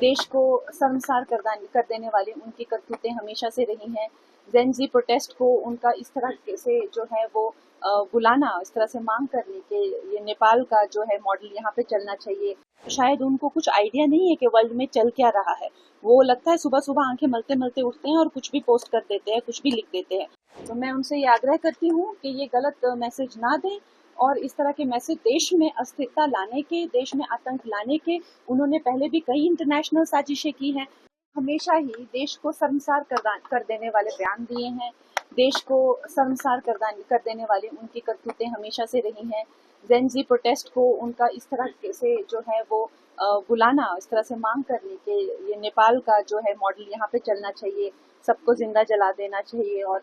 देश को शर्मसार कर देने वाली उनकी करतूतें हमेशा से रही हैं। जेन जी प्रोटेस्ट को उनका इस तरह से जो है वो बुलाना, इस तरह से मांग करने के ये नेपाल का जो है मॉडल यहाँ पे चलना चाहिए। तो शायद उनको कुछ आइडिया नहीं है कि वर्ल्ड में चल क्या रहा है। वो लगता है सुबह सुबह आंखें मलते मलते उठते हैं और कुछ भी पोस्ट कर देते हैं, कुछ भी लिख देते हैं। तो मैं उनसे ये आग्रह करती हूँ कि ये गलत मैसेज ना दें और इस तरह के मैसेज देश में अस्थिरता लाने के, देश में आतंक लाने के, उन्होंने पहले भी कई इंटरनेशनल साजिशें की हैं। हमेशा ही देश को शर्मसार कर देने वाले बयान दिए हैं। देश को शर्मसार कर देने वाली उनकी करतूतें हमेशा से रही हैं। जेन जी प्रोटेस्ट को उनका इस तरह से जो है वो बुलाना, इस तरह से मांग करने के ये नेपाल का जो है मॉडल यहाँ पे चलना चाहिए। सबको जिंदा जला देना चाहिए और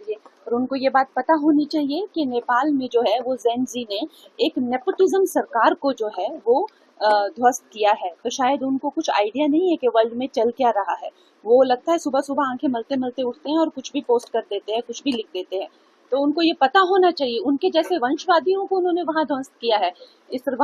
उनको ये बात पता होनी चाहिए कि नेपाल में जो है वो जेन जी ने एक नेपोटिज्म सरकार को जो है वो ध्वस्त किया है। तो शायद उनको कुछ आइडिया नहीं है कि वर्ल्ड में चल क्या रहा है। वो लगता है सुबह सुबह आंखें मलते मलते उठते हैं और कुछ भी पोस्ट कर देते हैं, कुछ भी लिख देते हैं। तो उनको ये पता होना चाहिए, उनके जैसे वंशवादियों को उन्होंने वहां ध्वस्त किया है। इस तरह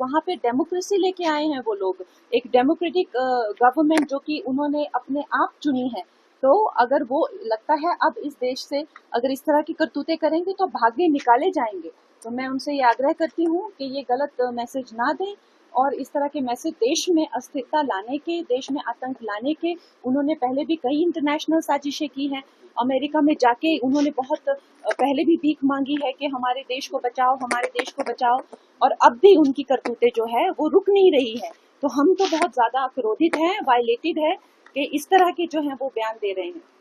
वहां पे डेमोक्रेसी लेके आए हैं वो लोग, एक डेमोक्रेटिक गवर्नमेंट जो कि उन्होंने अपने आप चुनी है। तो अगर वो लगता है अब इस देश से अगर इस तरह की करतूतें करेंगे तो भाग्य निकाले जाएंगे। तो मैं उनसे ये आग्रह करती हूँ कि ये गलत मैसेज ना दें और इस तरह के मैसेज देश में अस्थिरता लाने के, देश में आतंक लाने के, उन्होंने पहले भी कई इंटरनेशनल साजिशें की हैं। अमेरिका में जाके उन्होंने बहुत पहले भी भीख मांगी है कि हमारे देश को बचाओ, हमारे देश को बचाओ, और अब भी उनकी करतूतें जो है वो रुक नहीं रही है। तो हम तो बहुत ज्यादा क्रोधित हैं, वायलेटेड है कि इस तरह के जो है वो बयान दे रहे हैं।